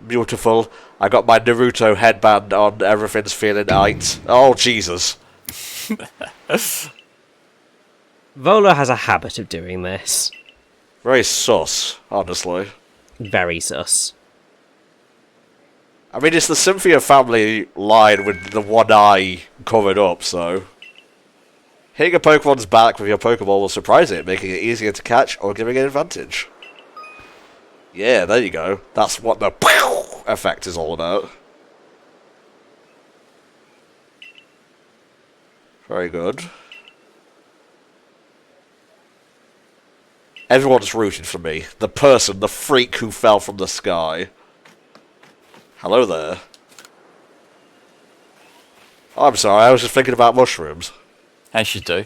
Beautiful. I got my Naruto headband on, everything's feeling aight. Oh, Jesus. Vola has a habit of doing this. Very sus, honestly. Very sus. I mean, it's the Cynthia family line with the one eye covered up, so... Hitting a Pokemon's back with your Pokeball will surprise it, making it easier to catch or giving it an advantage. Yeah, there you go. That's what the effect is all about. Very good. Everyone's rooting for me. The person, the freak who fell from the sky. Hello there. Oh, I'm sorry, I was just thinking about mushrooms. As you do.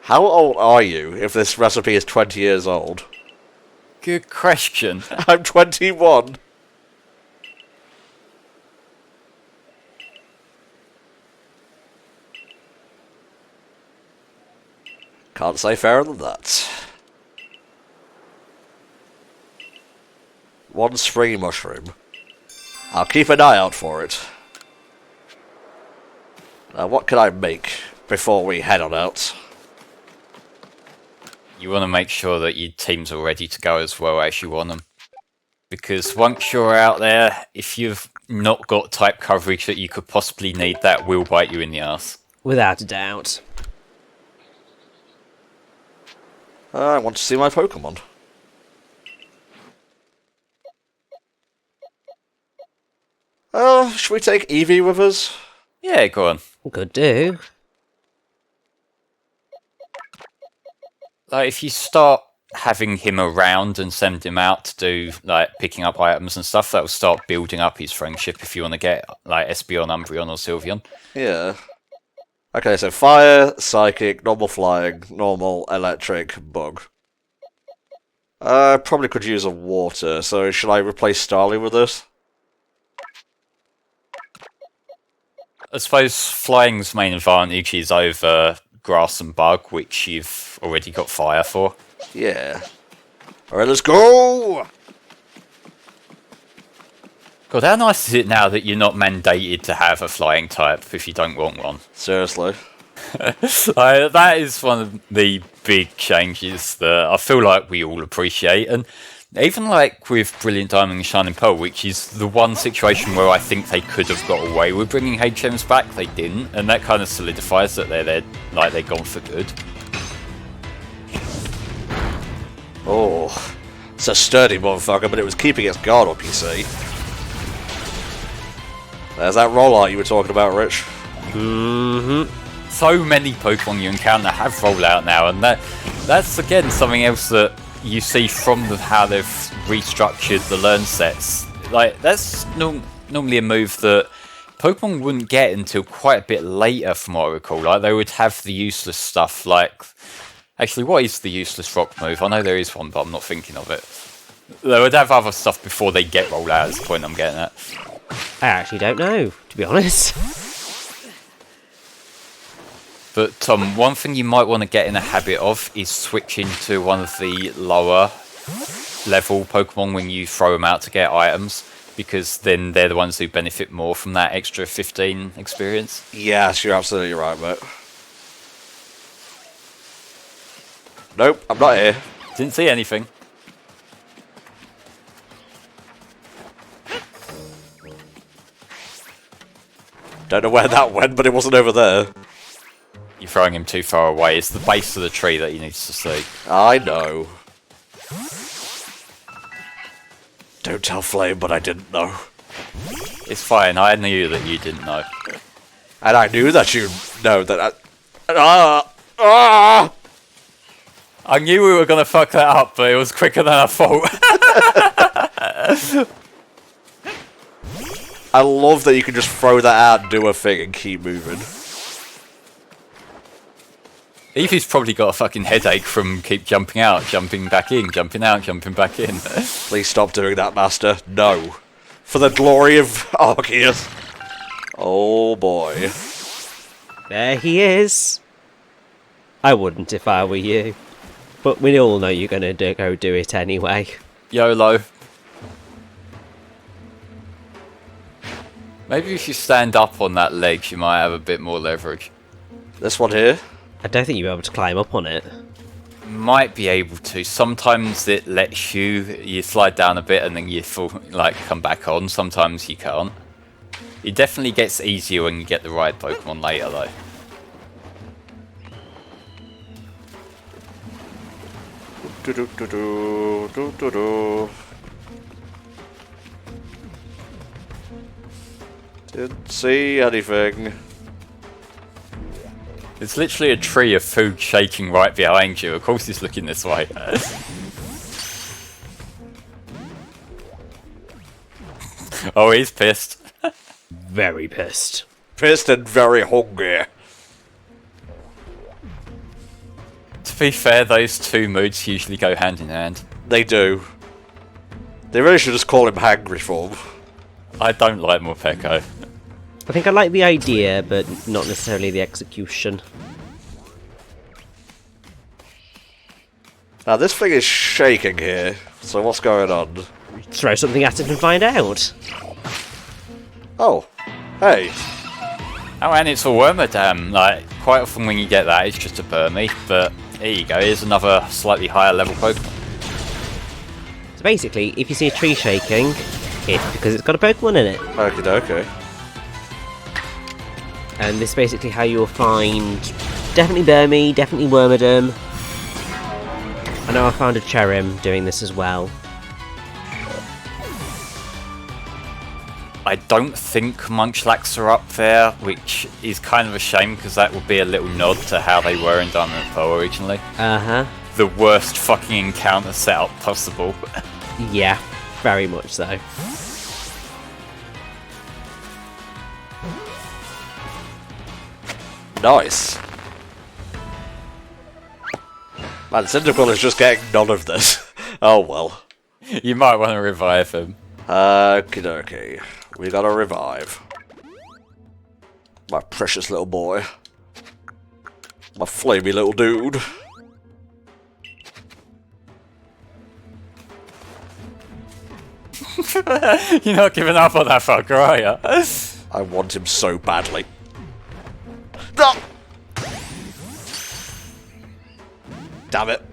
How old are you if this recipe is 20 years old? Good question. I'm 21. Can't say fairer than that. One springy mushroom. I'll keep an eye out for it. Now, what can I make before we head on out? You want to make sure that your teams are ready to go as well as you want them. Because once you're out there, if you've not got type coverage that you could possibly need, that will bite you in the ass. Without a doubt. I want to see my Pokemon. Should we take Eevee with us? Yeah, go on. Could do. Like, if you start having him around and send him out to do, like, picking up items and stuff, that will start building up his friendship if you want to get, like, Espeon, Umbreon, or Sylveon. Yeah. Okay, so Fire, Psychic, Normal Flying, Normal, Electric, Bug. Probably could use a Water, so should I replace Starly with this? I suppose Flying's main advantage is over Grass and Bug, which you've already got Fire for. Yeah. Alright, let's go! God, how nice is it now that you're not mandated to have a Flying type if you don't want one? Seriously. That is one of the big changes that I feel like we all appreciate, and even like with Brilliant Diamond and Shining Pearl, which is the one situation where I think they could have got away with bringing HMs back, they didn't, and that kind of solidifies that they're like they're gone for good. Oh, it's a sturdy motherfucker, but it was keeping its guard up, you see. There's that roll art you were talking about, Rich. Mm-hmm. So many Pokemon you encounter have rollout now, and that's again something else that you see from how they've restructured the learn sets. Like, that's normally a move that Pokemon wouldn't get until quite a bit later, from what I recall. Like, they would have the useless stuff, like... Actually, what is the useless rock move? I know there is one, but I'm not thinking of it. They would have other stuff before they get rollout, is the point I'm getting at. I actually don't know, to be honest. But one thing you might want to get in a habit of is switching to one of the lower level Pokemon when you throw them out to get items, because then they're the ones who benefit more from that extra 15 experience. Yes, you're absolutely right, mate. Nope, I'm not here. Didn't see anything. Don't know where that went, but it wasn't over there. You're throwing him too far away. It's the base of the tree that he needs to see. I know. Don't tell Flame, but I didn't know. It's fine, I knew that you didn't know. And I knew that you know that I knew we were going to fuck that up, but it was quicker than I thought. I love that you can just throw that out and do a thing and keep moving. Eevee's probably got a fucking headache from keep jumping out, jumping back in, jumping out, jumping back in. Please stop doing that, Master. No. For the glory of Arceus. Oh boy. There he is. I wouldn't if I were you. But we all know you're going to go do it anyway. YOLO. Maybe if you stand up on that ledge, you might have a bit more leverage. This one here? I don't think you'll be able to climb up on it. Might be able to. Sometimes it lets you slide down a bit and then you fall, like come back on. Sometimes you can't. It definitely gets easier when you get the right Pokemon later though. Didn't see anything. It's literally a tree of food shaking right behind you. Of course he's looking this way. Oh, he's pissed. Very pissed. Pissed and very hungry. To be fair, those two moods usually go hand in hand. They do. They really should just call him Hangry Form. I don't like Morpeko. I think I like the idea, but not necessarily the execution. Now this thing is shaking here, so what's going on? Throw something at it and find out. Oh, hey. Oh, and it's a Wormadam. Like, quite often when you get that, it's just a Burmy. But here you go, here's another slightly higher level Pokemon. So basically, if you see a tree shaking, it's because it's got a Pokemon in it. Okie dokie. And this is basically how you'll find definitely Burmy, definitely Wormadam. I know I found a Cherim doing this as well. I don't think Munchlax are up there, which is kind of a shame because that would be a little nod to how they were in Diamond and Pearl originally. Uh-huh. The worst fucking encounter setup possible. Yeah, very much so. Nice. Man, Cyndaquil is just getting none of this. Oh well. You might want to revive him. Okie dokie. We gotta revive. My precious little boy. My flamey little dude. You're not giving up on that fucker, are you? I want him so badly. No! Damn it.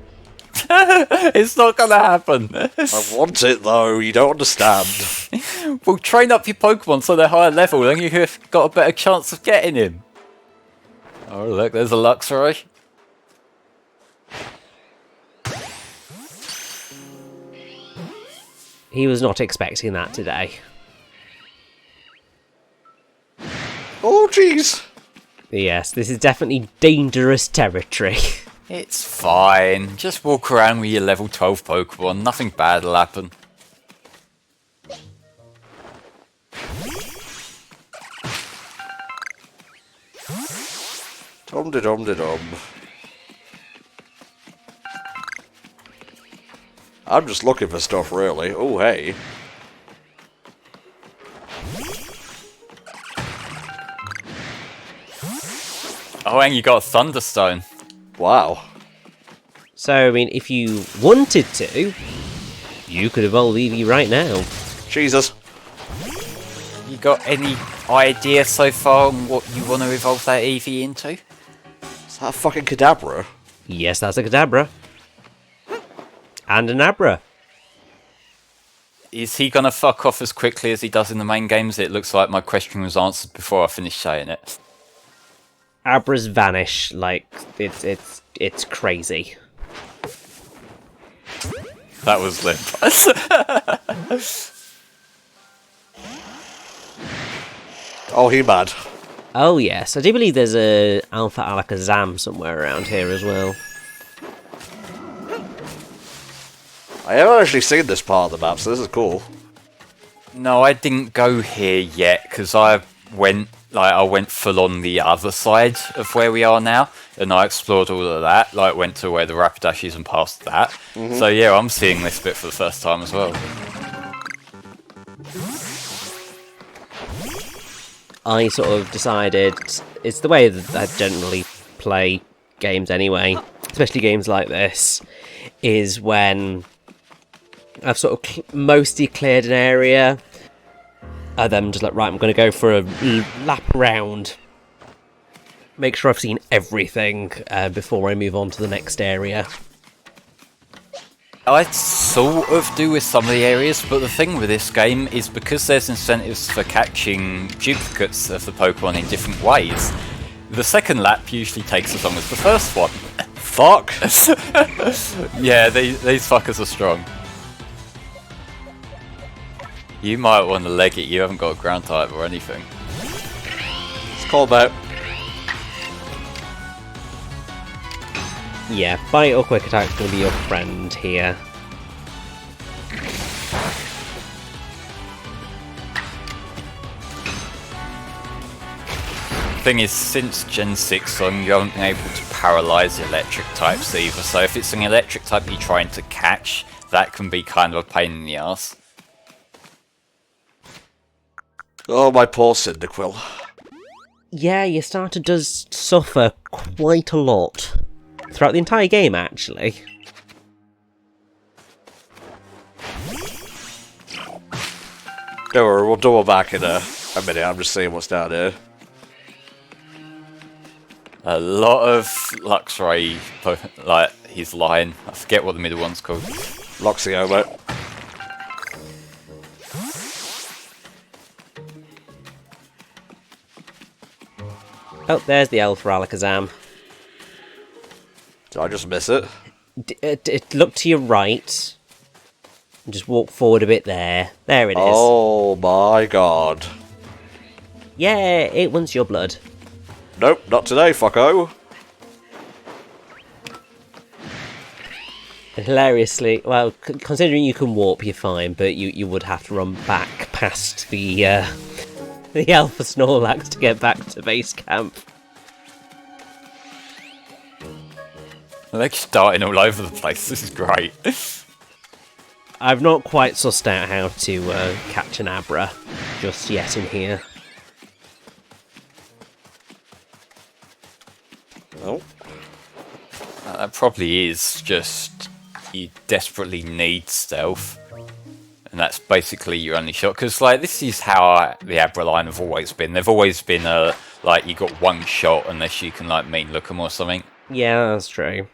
It's not gonna happen. I want it though, you don't understand. Well, train up your Pokemon so they're higher level, then you've got a better chance of getting him. Oh look, there's a Luxray. He was not expecting that today. Oh jeez. Yes, this is definitely dangerous territory. It's fine. Just walk around with your level 12 Pokemon. Nothing bad will happen. Dum-de-dum-de-dum. I'm just looking for stuff, really. Oh, hey. Oh, and you got a Thunderstone. Wow. So, I mean, if you wanted to, you could evolve Eevee right now. Jesus. You got any idea so far on what you want to evolve that Eevee into? Is that a fucking Kadabra? Yes, that's a Kadabra. And an Abra. Is he gonna fuck off as quickly as he does in the main games? It looks like my question was answered before I finished saying it. Abras vanish, like, it's crazy. That was limp. Oh, he mad. Oh yes, I do believe there's a Alpha Alakazam somewhere around here as well. I haven't actually seen this part of the map, so this is cool. No, I didn't go here yet because I went full on the other side of where we are now, and I explored all of that. Like, went to where the Rapidash is and past that. Mm-hmm. So yeah, I'm seeing this bit for the first time as well. I sort of decided, it's the way that I generally play games anyway. especially games like this, is when I've sort of mostly cleared an area, and then I'm just like, right, I'm going to go for a lap around. Make sure I've seen everything before I move on to the next area. I sort of do with some of the areas, but the thing with this game is because there's incentives for catching duplicates of the Pokemon in different ways, the second lap usually takes as long as the first one. Fuck! Yeah, these fuckers are strong. You might want to leg it, you haven't got a ground type or anything. It's called out. Yeah, Bite or Quick Attack's going to be your friend here. Thing is, since Gen 6 on, you haven't been able to paralyse electric types either, so if it's an electric type you're trying to catch, that can be kind of a pain in the ass. Oh, my poor Cyndaquil. Yeah, your starter does suffer quite a lot. Throughout the entire game, actually. Don't worry, we'll double back in a minute. I'm just seeing what's down here. A lot of Luxray, like, his line. I forget what the middle one's called. Luxiomo. Oh, there's the L for Alakazam. Did I just miss it? Look to your right. And just walk forward a bit there. There it is. Oh my god. Yeah, it wants your blood. Nope, not today, fucko. And hilariously, well, considering you can warp, you're fine, but you would have to run back past the Alpha Snorlax to get back to base camp. They're just darting all over the place, this is great. I've not quite sussed out how to catch an Abra just yet in here. Oh. That probably is just, you desperately need stealth. And that's basically your only shot, because like this is how the Abra line have always been. They've always been like you got one shot unless you can like mean look 'em or something. Yeah, that's true.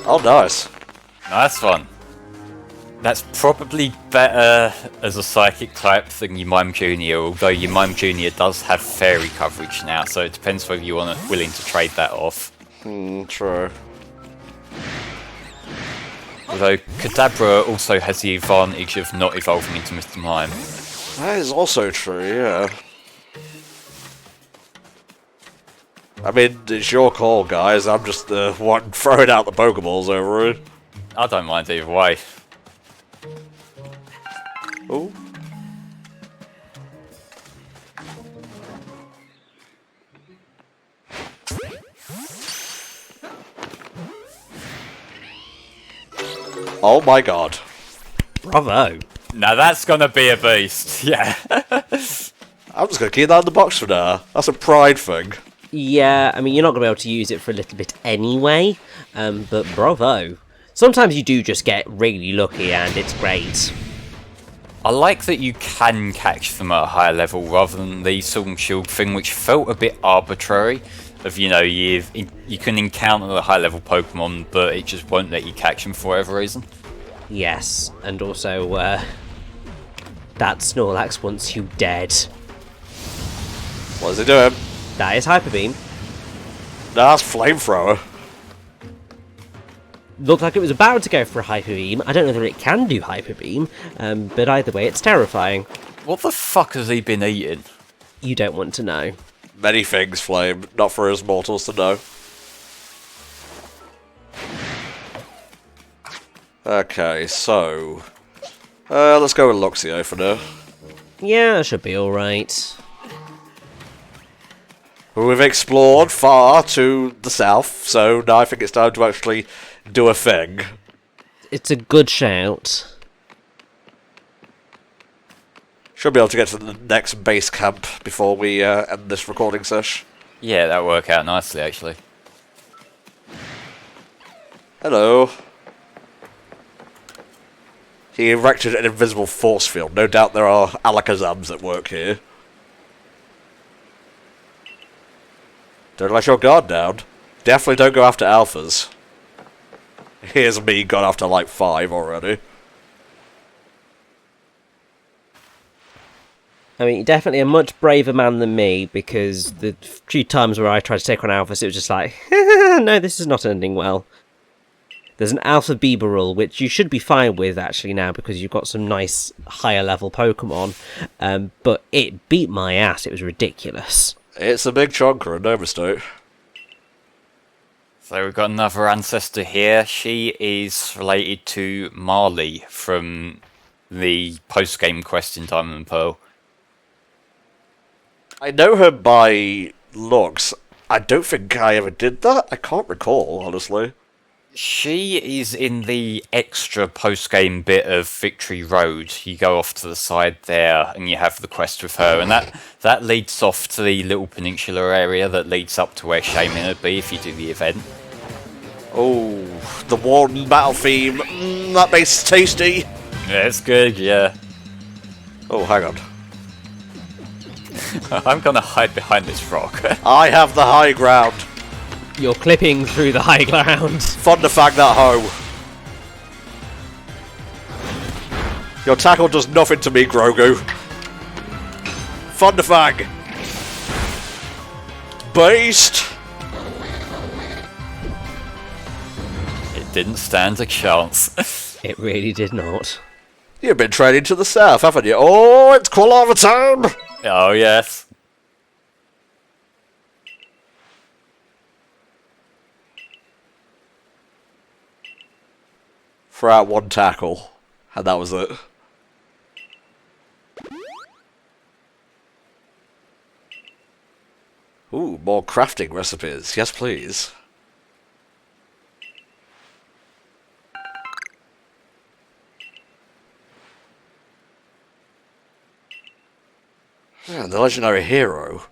Oh, nice. Nice one. That's probably better as a psychic type than your Mime Junior, although your Mime Junior does have fairy coverage now, so it depends whether you're willing to trade that off. True. Although Kadabra also has the advantage of not evolving into Mr. Mime. That is also true, yeah. I mean, it's your call, guys. I'm just the one throwing out the Pokeballs over it. I don't mind either way. Oh. Oh my god. Bravo. Now that's gonna be a beast, yeah. I'm just gonna keep that in the box for now. That's a pride thing. Yeah, I mean, you're not going to be able to use it for a little bit anyway, but bravo. Sometimes you do just get really lucky and it's great. I like that you can catch them at a higher level rather than the Sword and Shield thing, which felt a bit arbitrary. Of, you know, you can encounter the high level Pokemon, but it just won't let you catch them for whatever reason. Yes, and also, that Snorlax wants you dead. What is it doing? That is Hyper Beam. That's Flamethrower. Looked like it was about to go for a Hyper Beam. I don't know whether it can do Hyper Beam, but either way, it's terrifying. What the fuck has he been eating? You don't want to know. Many things, Flame. Not for us mortals to know. Okay, so... let's go with Luxio for now. Yeah, that should be alright. We've explored far to the south, so now I think it's time to actually do a thing. It's a good shout. Should be able to get to the next base camp before we end this recording session. Yeah, that'll work out nicely, actually. Hello. He erected an invisible force field. No doubt there are Alakazams at work here. Don't let your guard down. Definitely don't go after alphas. Here's me gone after like 5 already. I mean, you're definitely a much braver man than me, because the few times where I tried to take on alphas, it was just like, no, this is not ending well. There's an alpha Bibarel, which you should be fine with actually now, because you've got some nice higher level Pokemon, but it beat my ass. It was ridiculous. It's a big chonker, no mistake. So we've got another ancestor here. She is related to Marley from the post-game quest in Diamond and Pearl. I know her by looks. I don't think I ever did that. I can't recall, honestly. She is in the extra post-game bit of Victory Road. You go off to the side there and you have the quest with her, and that leads off to the little peninsula area that leads up to where Shaman would be if you do the event. Oh, the Warden battle theme. That makes it tasty. Yeah, it's good, yeah. Oh, hang on. I'm gonna hide behind this rock. I have the high ground. You're clipping through the high ground. Thunderfang that hoe. Your tackle does nothing to me, Grogu. Thunderfang. Beast. It didn't stand a chance. It really did not. You've been training to the south, haven't you? Oh, it's Quilava time! Oh, yes. Throw out one tackle, and that was it. Ooh, more crafting recipes. Yes, please. Yeah, the legendary hero.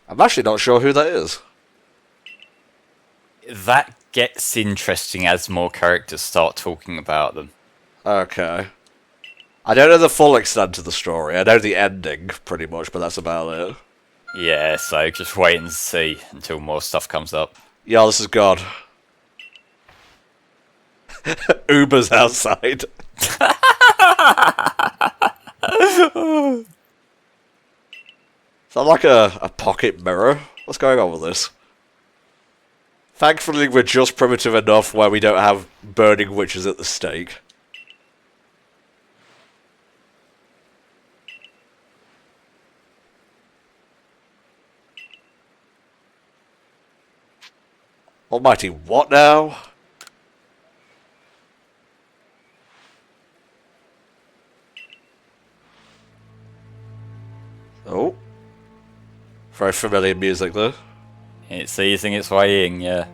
I'm actually not sure who that is. That gets interesting as more characters start talking about them. Okay. I don't know the full extent of the story. I know the ending, pretty much, but that's about it. Yeah, so just wait and see until more stuff comes up. Yeah, this is God. Uber's outside. Is that like a pocket mirror? What's going on with this? Thankfully, we're just primitive enough where we don't have burning witches at the stake. Almighty, what now? Oh. Very familiar music, though. It's easing its way in, yeah.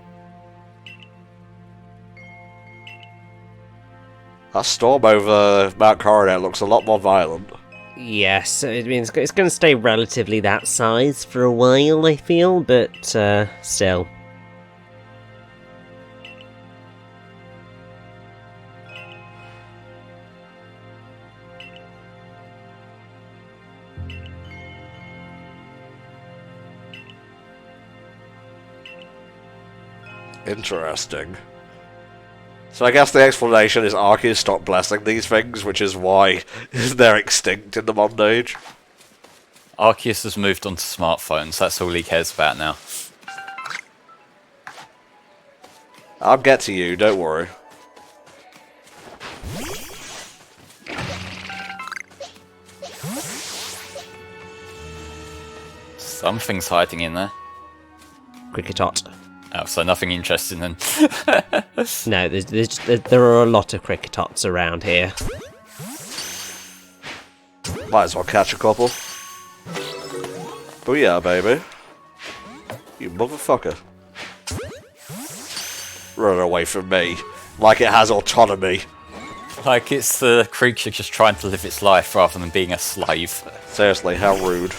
That storm over Mount Coronet looks a lot more violent. Yes, I mean, it's going to stay relatively that size for a while, I feel, but still. Interesting. So I guess the explanation is Arceus stopped blessing these things, which is why they're extinct in the modern age. Arceus has moved on to smartphones, that's all he cares about now. I'll get to you, don't worry. Something's hiding in there. Cricketot. Oh, so nothing interesting then. No, there are a lot of Cricketots around here. Might as well catch a couple. Booyah, baby. You motherfucker. Run away from me. Like it has autonomy. Like it's the creature just trying to live its life rather than being a slave. Seriously, how rude.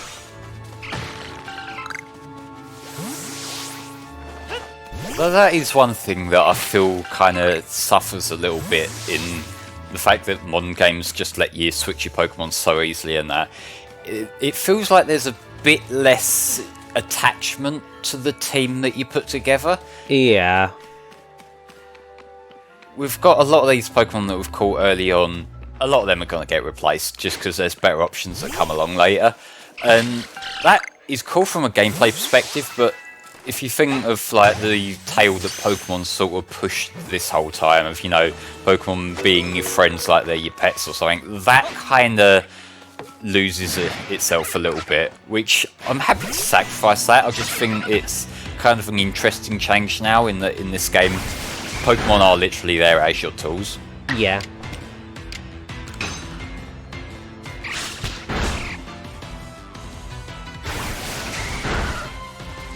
But that is one thing that I feel kind of suffers a little bit in the fact that modern games just let you switch your Pokemon so easily and that. It feels like there's a bit less attachment to the team that you put together. Yeah. We've got a lot of these Pokemon that we've caught early on. A lot of them are going to get replaced just because there's better options that come along later. And that is cool from a gameplay perspective, but if you think of like the tale that Pokemon sort of pushed this whole time of, you know, Pokemon being your friends like they're your pets or something, that kind of loses itself a little bit, which I'm happy to sacrifice that. I just think it's kind of an interesting change now in this game. Pokemon are literally there as your tools. Yeah.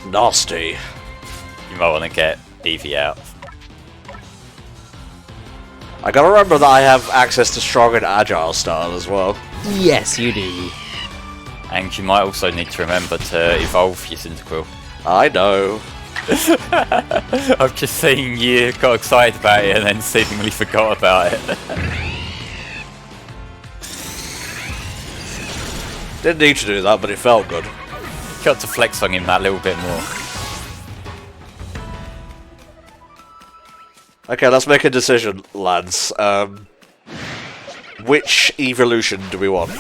Nasty. You might want to get Eevee out. I gotta remember that I have access to strong and agile style as well. Yes, you do. And you might also need to remember to evolve your Cyndaquil. I know. I've just seen you got excited about it and then seemingly forgot about it. Didn't need to do that, but it felt good. Got to flex on him that little bit more. Okay, let's make a decision, lads. Which evolution do we want?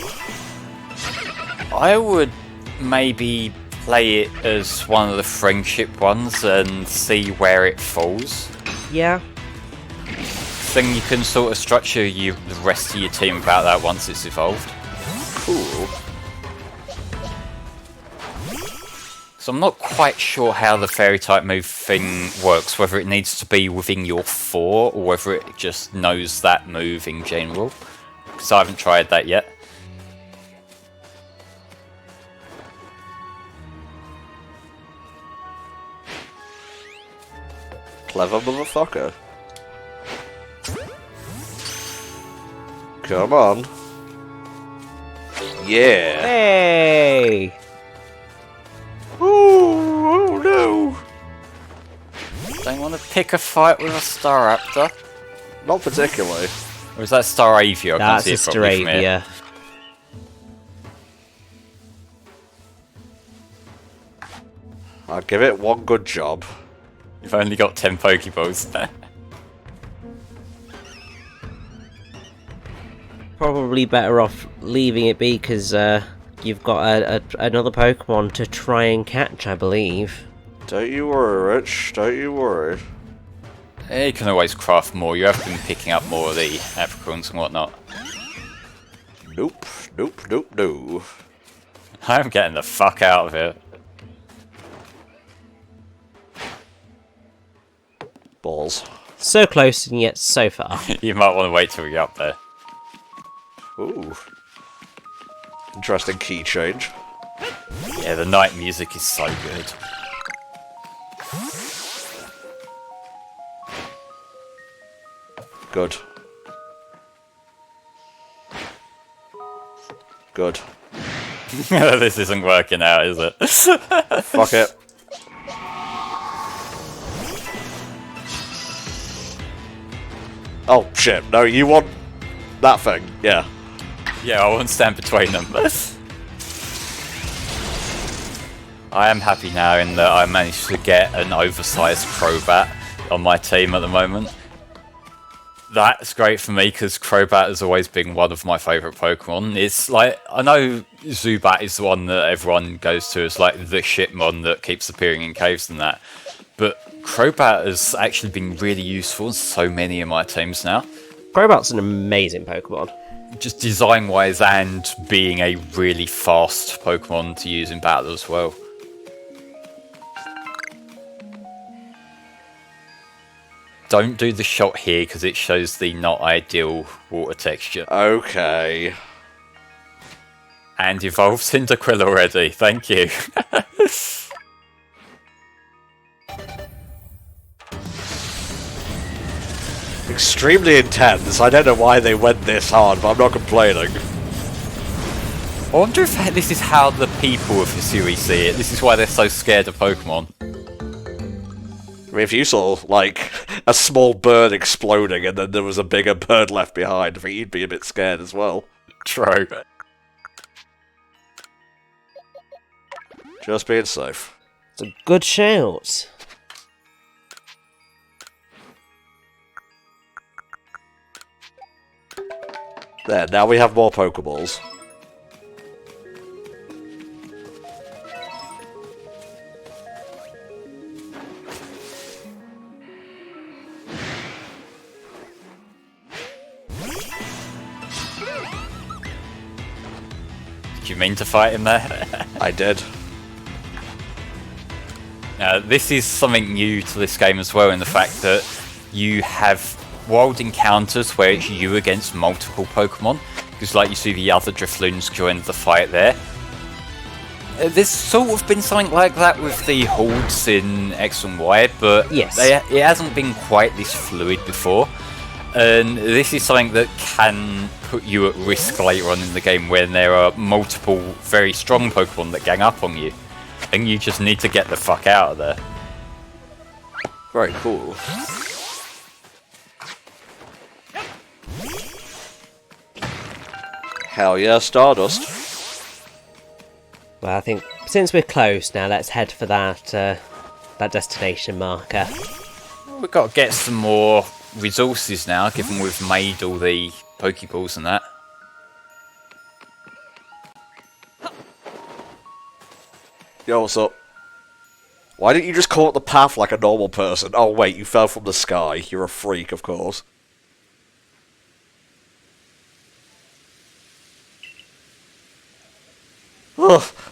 I would maybe play it as one of the friendship ones and see where it falls. Yeah. Then you can sort of structure the rest of your team about that once it's evolved. Cool. So I'm not quite sure how the fairy type move thing works, whether it needs to be within your 4 or whether it just knows that move in general. Because I haven't tried that yet. Clever motherfucker. Come on. Yeah. Hey! Oh no. Don't want to pick a fight with a Staraptor? Not particularly. Or is that Staravia? I can't That's see a it properly from here. Staravia. I'll give it one good job. You've only got 10 Pokeballs. Probably better off leaving it be because you've got another Pokemon to try and catch, I believe. Don't you worry, Rich. Don't you worry. You can always craft more. You have been picking up more of the apricorns and whatnot. Nope. Nope. Nope. No. I'm getting the fuck out of here. Balls. So close and yet so far. You might want to wait till you're up there. Ooh. Interesting key change. Yeah, the night music is so good. Good. Good. This isn't working out, is it? Fuck it. Oh shit, no, you want that thing, yeah. Yeah, I won't stand between them. I am happy now in that I managed to get an oversized Crobat on my team at the moment. That's great for me because Crobat has always been one of my favourite Pokemon. It's like, I know Zubat is the one that everyone goes to as like the shitmon that keeps appearing in caves and that. But Crobat has actually been really useful in so many of my teams now. Crobat's an amazing Pokemon. Just design-wise and being a really fast Pokemon to use in battle as well. Don't do the shot here because it shows the not ideal water texture. Okay. And evolved Cyndaquil already, thank you. extremely intense. I don't know why they went this hard, but I'm not complaining. I wonder if this is how the people of the series see it. This is why they're so scared of Pokemon. I mean, if you saw, like, a small bird exploding and then there was a bigger bird left behind, I think you'd be a bit scared as well. True. Just being safe. It's a good shout. There, now we have more Pokeballs. Did you mean to fight him there? I did. Now, this is something new to this game as well, in the fact that you have world encounters where it's you against multiple Pokemon, because like you see the other Drifloons join the fight there. There's sort of been something like that with the Hordes in X and Y, but yes, it hasn't been quite this fluid before. And this is something that can put you at risk later on in the game when there are multiple very strong Pokemon that gang up on you. And you just need to get the fuck out of there. Very cool. Hell yeah, Stardust. Well, I think since we're close now, let's head for that that destination marker. We've got to get some more resources now, given we've made all the Pokeballs and that. Yo, what's up? Why didn't you just call up the path like a normal person? Oh wait, you fell from the sky. You're a freak, of course.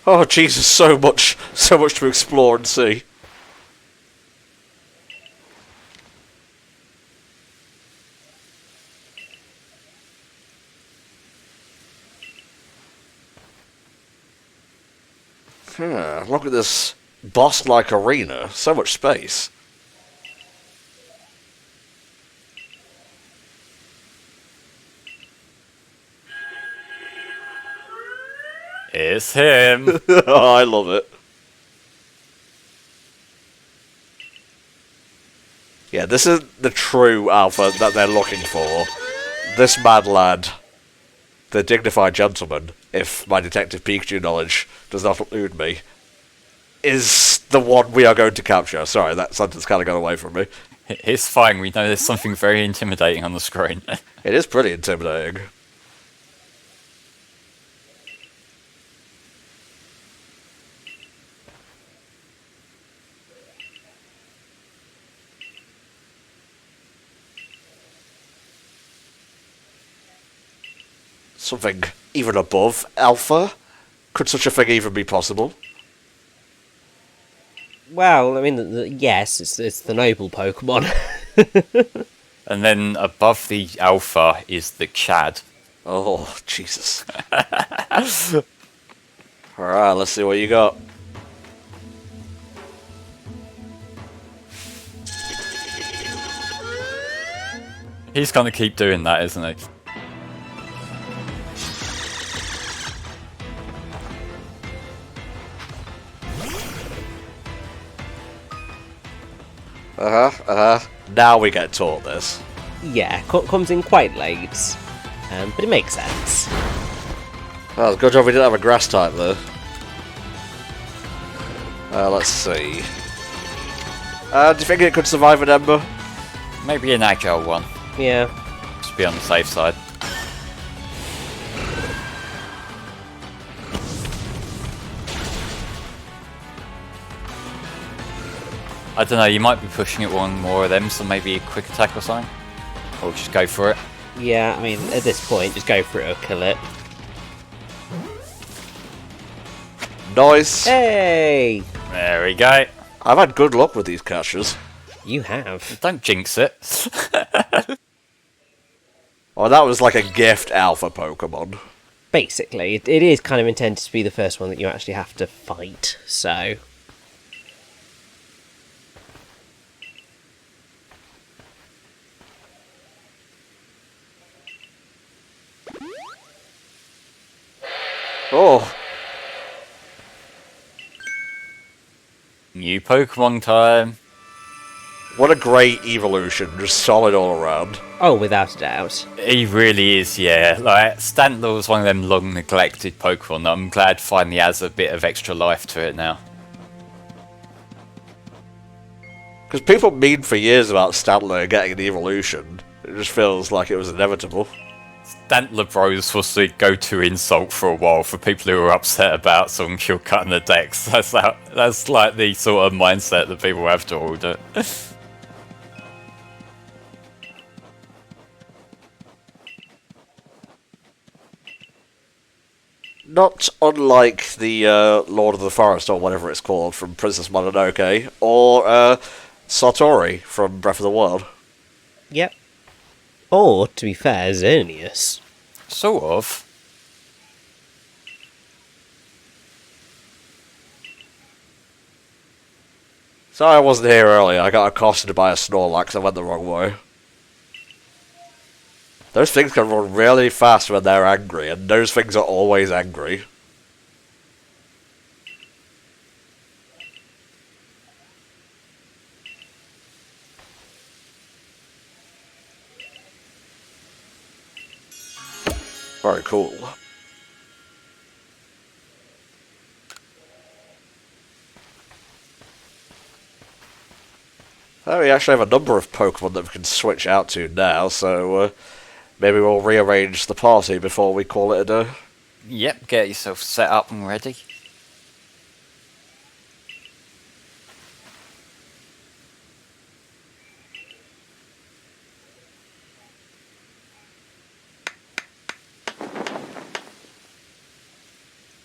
Oh Jesus, so much to explore and see. Look at this boss-like arena. So much space. It's him! Oh, I love it. Yeah, this is the true alpha that they're looking for. This mad lad, the dignified gentleman, if my Detective Pikachu knowledge does not elude me, is the one we are going to capture. Sorry, that sentence kind of got away from me. It's fine, we know there's something very intimidating on the screen. It is pretty intimidating. Something even above Alpha? Could such a thing even be possible? Well, I mean, yes, it's the noble Pokemon. And then above the Alpha is the Chad. Oh, Jesus. Alright, let's see what you got. He's gonna keep doing that, isn't he? Now we get taught this. Yeah, comes in quite late, but it makes sense. Oh, good job we didn't have a grass type there. Let's see. Do you think it could survive an Ember? Maybe an agile one. Yeah. Just be on the safe side. I don't know, you might be pushing it one more of them, so maybe a quick attack or something? Or just go for it. Yeah, I mean, at this point, just go for it or kill it. Nice! Hey! There we go. I've had good luck with these caches. You have. Don't jinx it. Oh, that was like a gift alpha Pokemon. Basically, it is kind of intended to be the first one that you actually have to fight, so... New Pokemon time. What a great evolution, just solid all around. Oh, without a doubt. He really is, yeah. Like, Stantler was one of them long neglected Pokemon that I'm glad finally has a bit of extra life to it now. Because people mean for years about Stantler getting an evolution. It just feels like it was inevitable. Stantler Bros was the go-to insult for a while for people who were upset about someone shortcutting the decks. That's like the sort of mindset that people have toward it. Not unlike the Lord of the Forest, or whatever it's called, from Princess Mononoke, or Satori from Breath of the Wild. Yep. Or, to be fair, Xerneas. Sort of. Sorry I wasn't here earlier, I got accosted by a Snorlax and went the wrong way. Those things can run really fast when they're angry, and those things are always angry. Very cool. Oh, we actually have a number of Pokemon that we can switch out to now, so maybe we'll rearrange the party before we call it a day. Yep, get yourself set up and ready.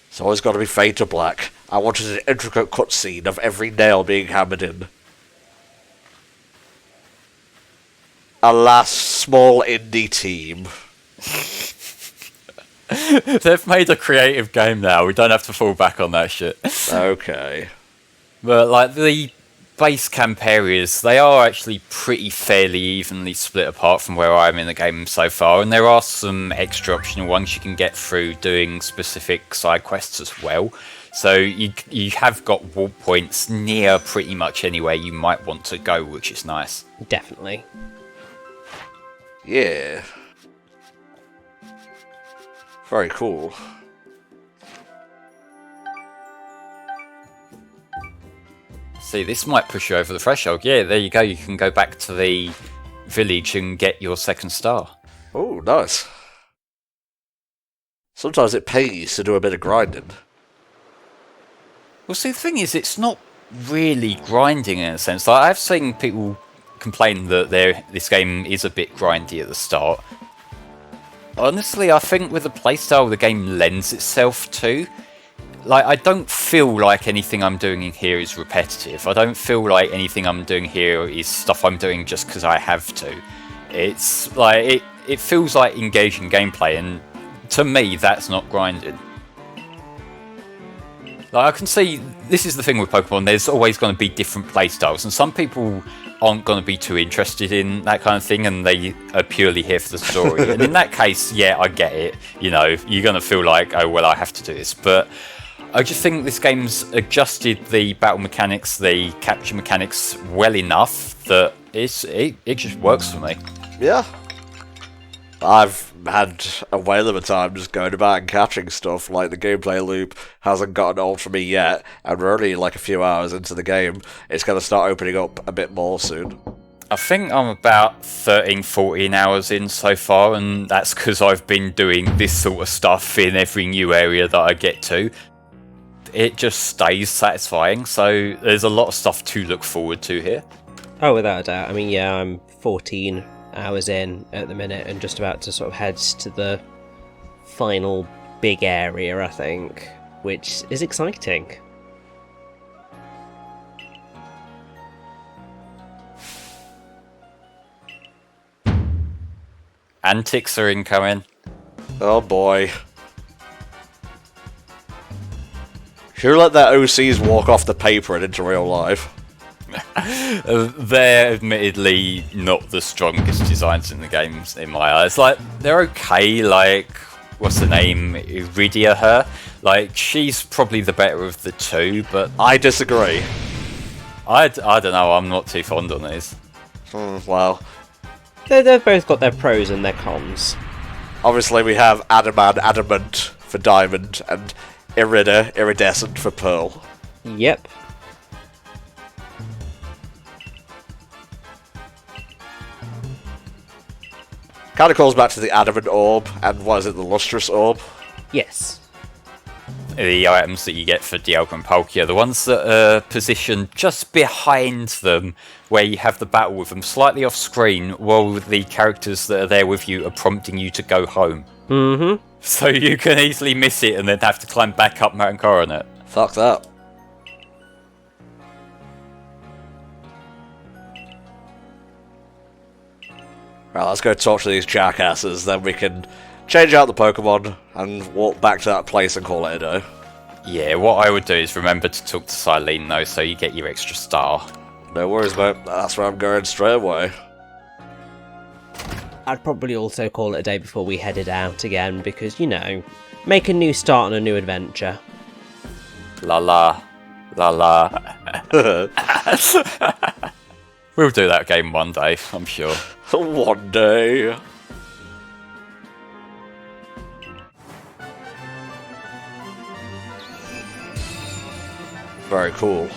It's always got to be fade to black. I wanted an intricate cutscene of every nail being hammered in. Alas, small indie team. They've made a creative game now, we don't have to fall back on that shit. Okay. But, like, the base camp areas, they are actually pretty fairly evenly split apart from where I am in the game so far, and there are some extra optional ones you can get through doing specific side quests as well. So you have got wall points near pretty much anywhere you might want to go, which is nice. Definitely. Yeah. Very cool. See, this might push you over the threshold. Yeah, there you go. You can go back to the village and get your second star. Oh, nice. Sometimes it pays to do a bit of grinding. Well, see, the thing is, it's not really grinding in a sense. Like, I've seen people complain that this game is a bit grindy at the start. Honestly, I think with the playstyle the game lends itself to, like, I don't feel like anything I'm doing in here is repetitive. I don't feel like anything I'm doing here is stuff I'm doing just because I have to. It's like, it feels like engaging gameplay, and to me, that's not grinding. Like, I can see, this is the thing with Pokemon, there's always going to be different playstyles, and some people aren't going to be too interested in that kind of thing, and they are purely here for the story. And in that case, yeah, I get it. You know, you're going to feel like, oh, well, I have to do this. But I just think this game's adjusted the battle mechanics, the capture mechanics well enough that it just works for me. Yeah. I've had a whale of a time just going about and catching stuff. Like, the gameplay loop hasn't gotten old for me yet, and we're only like a few hours into the game. It's going to start opening up a bit more soon. I think I'm about 13, 14 hours in so far, and that's because I've been doing this sort of stuff in every new area that I get to. It just stays satisfying, so there's a lot of stuff to look forward to here. Oh, without a doubt. I mean, yeah, I'm 14 hours in at the minute and just about to sort of head to the final big area, I think, which is exciting. Antics are incoming. Oh boy. Who let their OCs walk off the paper and into real life? They're admittedly not the strongest designs in the games in my eyes. Like, they're okay, like, what's the name? Iridia her. Like, she's probably the better of the two, but I disagree. I don't know, I'm not too fond on these. Well, They've both got their pros and their cons. obviously we have Adamant for Diamond, and Iridescent for Pearl. Yep. Kind of calls back to the Adamant Orb, and what is it, the Lustrous Orb? Yes. The items that you get for Dialga and Palkia, the ones that are positioned just behind them, where you have the battle with them slightly off screen, while the characters that are there with you are prompting you to go home. Mm-hmm. So you can easily miss it and then have to climb back up Mount Coronet. Fuck that. Right, let's go talk to these jackasses, then we can change out the Pokemon and walk back to that place and call it a day. Yeah, what I would do is remember to talk to Silene though, so you get your extra star. No worries, mate. That's where I'm going straight away. I'd probably also call it a day before we headed out again, because, you know, make a new start on a new adventure. La la. La la. We'll do that game one day, I'm sure. One day. Very cool.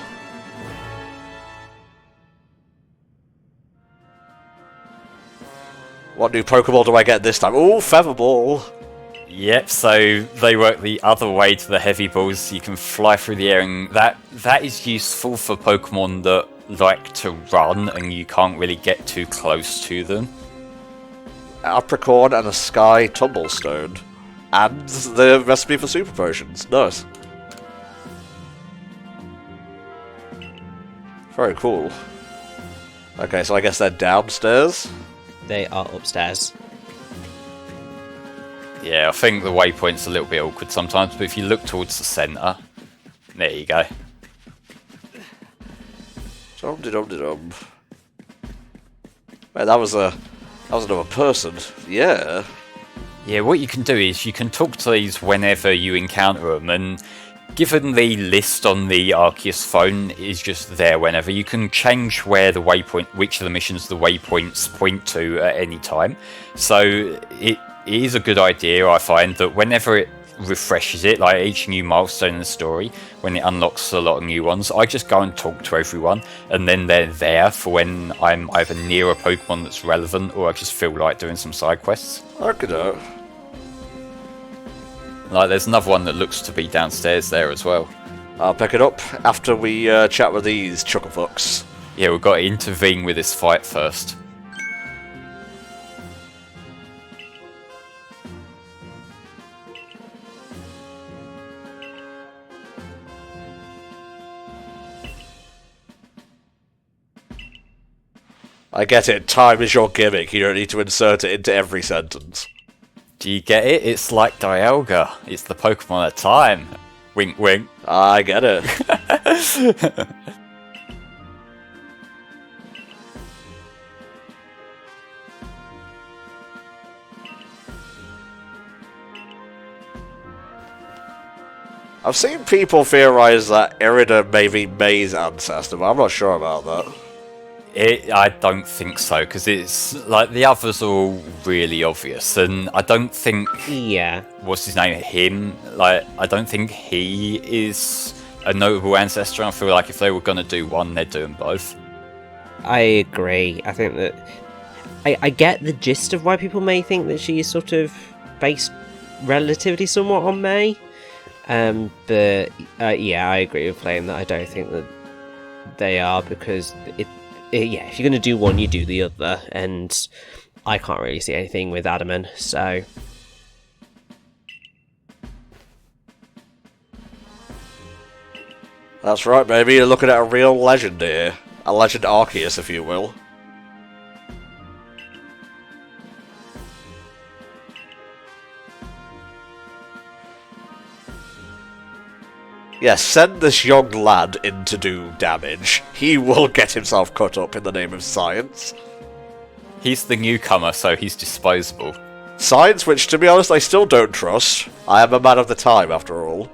What new Pokeball do I get this time? Ooh, Featherball! Yep, so they work the other way to the heavy balls. You can fly through the air, and that is useful for Pokemon that like to run and you can't really get too close to them. Apricorn and a Sky Tumblestone. And the recipe for Super Potions. Nice. Very cool. Okay, so I guess they're downstairs? They are upstairs. Yeah, I think the waypoint's a little bit awkward sometimes, but if you look towards the centre, there you go. Dum-de-dum-de-dum. Wait, that was another person. Yeah. Yeah, what you can do is you can talk to these whenever you encounter them, and given the list on the Arceus phone is just there whenever, you can change where the waypoint, which of the missions the waypoints point to at any time. So it is a good idea, I find, that whenever it refreshes it, like each new milestone in the story, when it unlocks a lot of new ones, I just go and talk to everyone, and then they're there for when I'm either near a Pokemon that's relevant, or I just feel like doing some side quests. Okay. Like, there's another one that looks to be downstairs there as well. I'll pick it up after we chat with these chucklefucks. Yeah, we've got to intervene with this fight first. I get it, time is your gimmick, you don't need to insert it into every sentence. Do you get it? It's like Dialga. It's the Pokemon of time. Wink wink. I get it. I've seen people theorize that Irida may be May's ancestor, but I'm not sure about that. I don't think so, because it's like the others are all really obvious, and I don't think Yeah. what's his name, him, like, I don't think he is a notable ancestor. I feel like if they were going to do one, they're doing both. I agree. I think that I get the gist of why people may think that she is sort of based relatively somewhat on May. But yeah, I agree with Flame that I don't think that they are, because yeah, if you're going to do one, you do the other, and I can't really see anything with Adamant, so... That's right, baby, you're looking at a real legend here. A legend Arceus, if you will. Yes, send this young lad in to do damage. He will get himself cut up in the name of science. He's the newcomer, so he's disposable. Science, which, to be honest, I still don't trust. I am a man of the time, after all.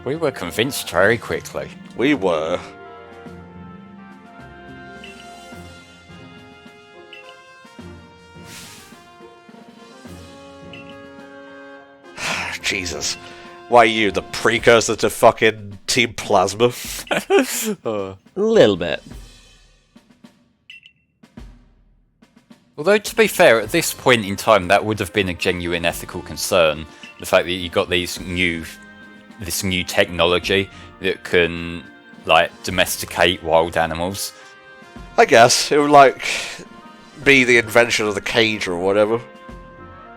We were convinced very quickly. We were. Jesus. Why are you, the precursor to fucking Team Plasma? A little bit. Although, to be fair, at this point in time, that would have been a genuine ethical concern. The fact that you got this new technology that can, like, domesticate wild animals. I guess. It would, like, be the invention of the cage or whatever.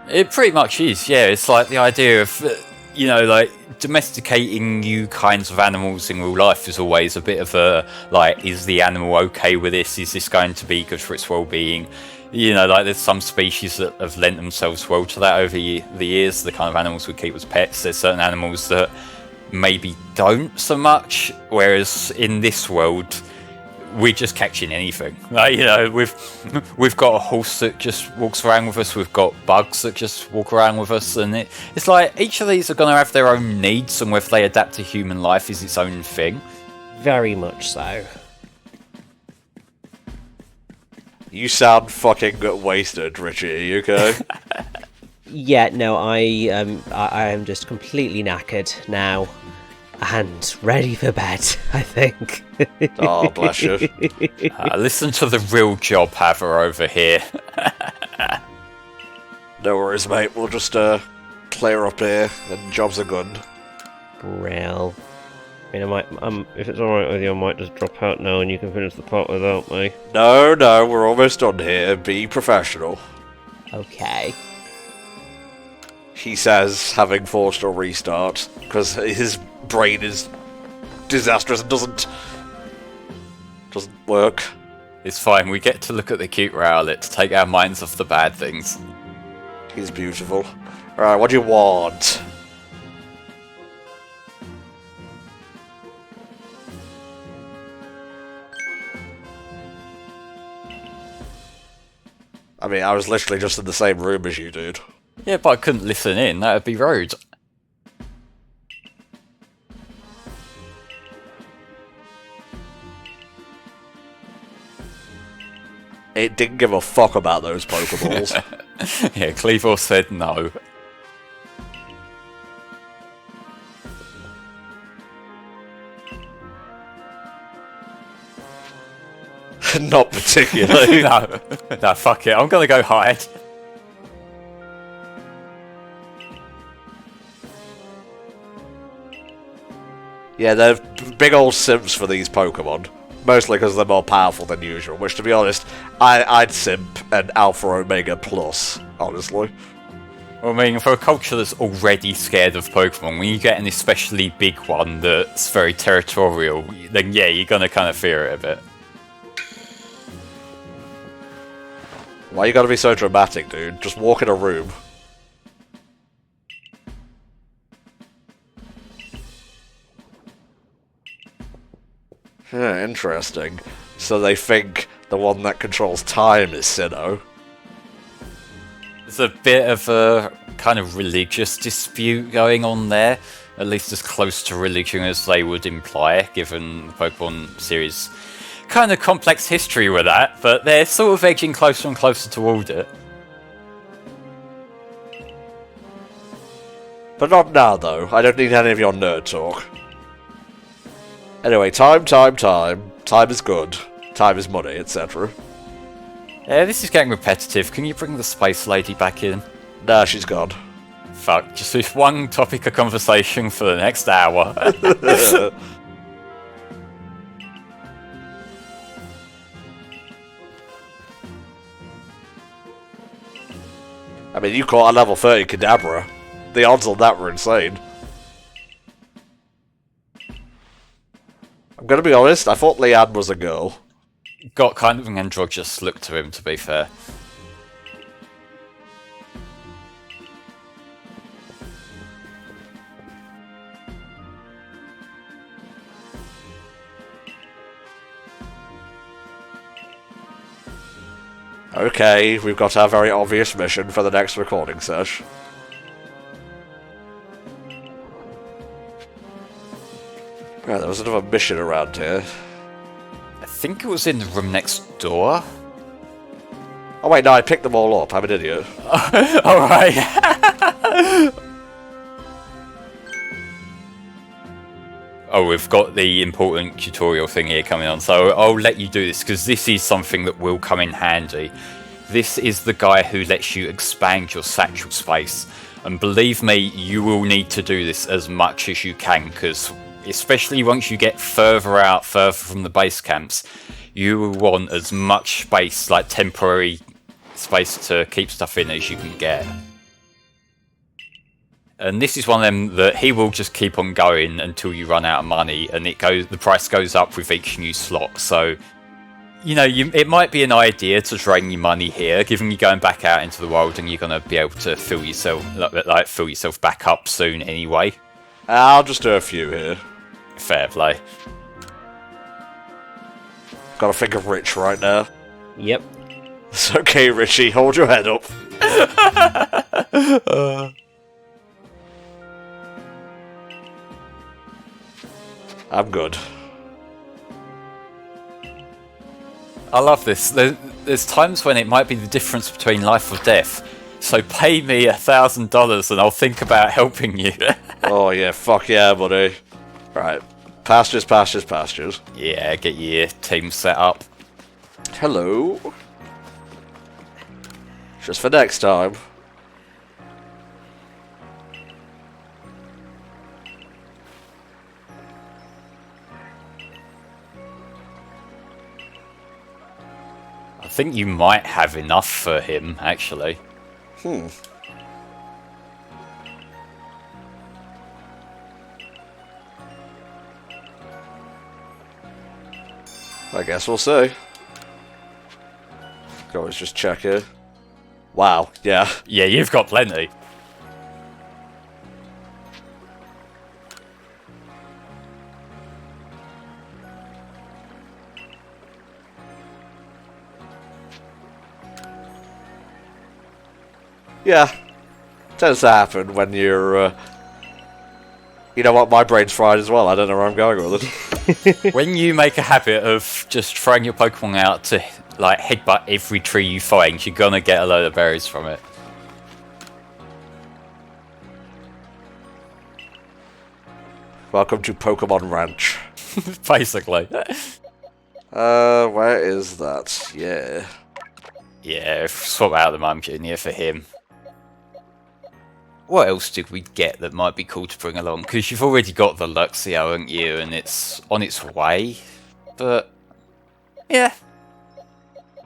It pretty much is, yeah. It's like the idea of, you know, like, domesticating new kinds of animals in real life is always a bit of a, like, is the animal okay with this? Is this going to be good for its well-being? You know, like, there's some species that have lent themselves well to that over the years, the kind of animals we keep as pets. There's certain animals that maybe don't so much, whereas in this world, we're just catching anything. Like, you know, we've got a horse that just walks around with us, we've got bugs that just walk around with us, and it's like each of these are going to have their own needs, and whether they adapt to human life is its own thing. Very much so. You sound fucking wasted, Richie. Are you okay? Yeah, no, I am just completely knackered now. And ready for bed, I think. Oh, bless you. Listen to the real job haver over here. No worries, mate. We'll just clear up here, and jobs are good. Brill. I mean, I might, if it's alright with you, I might just drop out now and you can finish the part without me. No, we're almost done here. Be professional. Okay. He says, having forced a restart, because his brain is disastrous and doesn't work. It's fine, we get to look at the cute rowlet to take our minds off the bad things. He's beautiful. Alright, what do you want? I mean, I was literally just in the same room as you, dude. Yeah, but I couldn't listen in, that would be rude. It didn't give a fuck about those Pokeballs. Yeah, Cleavor said no. Not particularly. No, fuck it, I'm gonna go hide. Yeah, they're big old simps for these Pokemon. Mostly because they're more powerful than usual, which, to be honest, I'd simp an Alpha Omega Plus, honestly. I mean, for a culture that's already scared of Pokemon, when you get an especially big one that's very territorial, then yeah, you're gonna kind of fear it a bit. Why you gotta be so dramatic, dude? Just walk in a room. Yeah, interesting. So they think the one that controls time is Sinnoh. There's a bit of a kind of religious dispute going on there, at least as close to religion as they would imply, given the Pokemon series' kind of complex history with that, but they're sort of edging closer and closer toward it. But not now, though. I don't need any of your nerd talk. Anyway, time. Time is good. Time is money, etc. Yeah, this is getting repetitive. Can you bring the Space Lady back in? Nah, she's gone. Fuck, just this one topic of conversation for the next hour. I mean, you caught a level 30 Kadabra. The odds on that were insane. I'm gonna be honest, I thought Leanne was a girl. Got kind of an androgynous look to him, to be fair. Okay, we've got our very obvious mission for the next recording sesh. Right, there was another mission around here. I think it was in the room next door. Oh wait, no, I picked them all up. I'm an idiot. Alright. Oh, we've got the important tutorial thing here coming on, so I'll let you do this, because this is something that will come in handy. This is the guy who lets you expand your satchel space. And believe me, you will need to do this as much as you can, because especially once you get further out, further from the base camps, you will want as much space, like temporary space to keep stuff in as you can get. And this is one of them that he will just keep on going until you run out of money, and the price goes up with each new slot. So, you know, it might be an idea to drain your money here, given you're going back out into the world and you're going to be able to fill yourself back up soon anyway. I'll just do a few here. Fair play. Gotta think of Rich right now. Yep. It's okay, Richie. Hold your head up. I'm good. I love this. There's times when it might be the difference between life or death. So pay me $1,000 and I'll think about helping you. Oh yeah, fuck yeah, buddy. Right. Pastures, pastures, pastures. Yeah, get your team set up. Hello. Just for next time. I think you might have enough for him, actually. I guess we'll see. Can always just check here. Wow, yeah. Yeah, you've got plenty. Yeah. Tends to happen when you're, You know what, my brain's fried as well. I don't know where I'm going with it. When you make a habit of just throwing your Pokemon out to, like, headbutt every tree you find, you're gonna get a load of berries from it. Welcome to Pokemon Ranch. Basically. Where is that? Yeah. Yeah, swap out the Mime Junior for him. What else did we get that might be cool to bring along? Because you've already got the Luxio, haven't you? And it's on its way. But, yeah.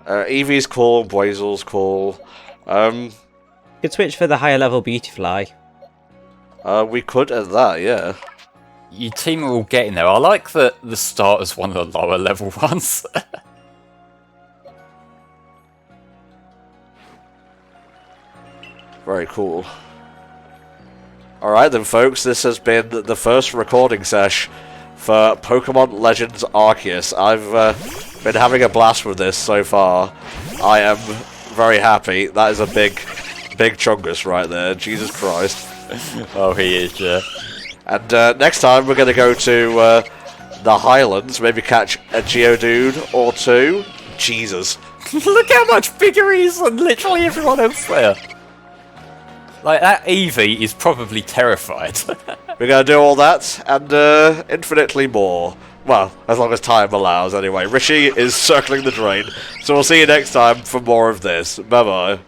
Eevee's cool, Blazel's cool. Could switch for the higher level Beautifly. We could at that, yeah. Your team are all getting there. I like that the start is one of the lower level ones. Very cool. Alright then, folks, this has been the first recording sesh for Pokemon Legends Arceus. I've been having a blast with this so far. I am very happy. That is a big chungus right there. Jesus Christ. Oh, he is, yeah. And next time we're going to go to the Highlands, maybe catch a Geodude or two. Jesus. Look how much bigger he is than literally everyone else there. Like, that Eevee is probably terrified. We're going to do all that and infinitely more. Well, as long as time allows anyway. Rishi is circling the drain. So we'll see you next time for more of this. Bye-bye.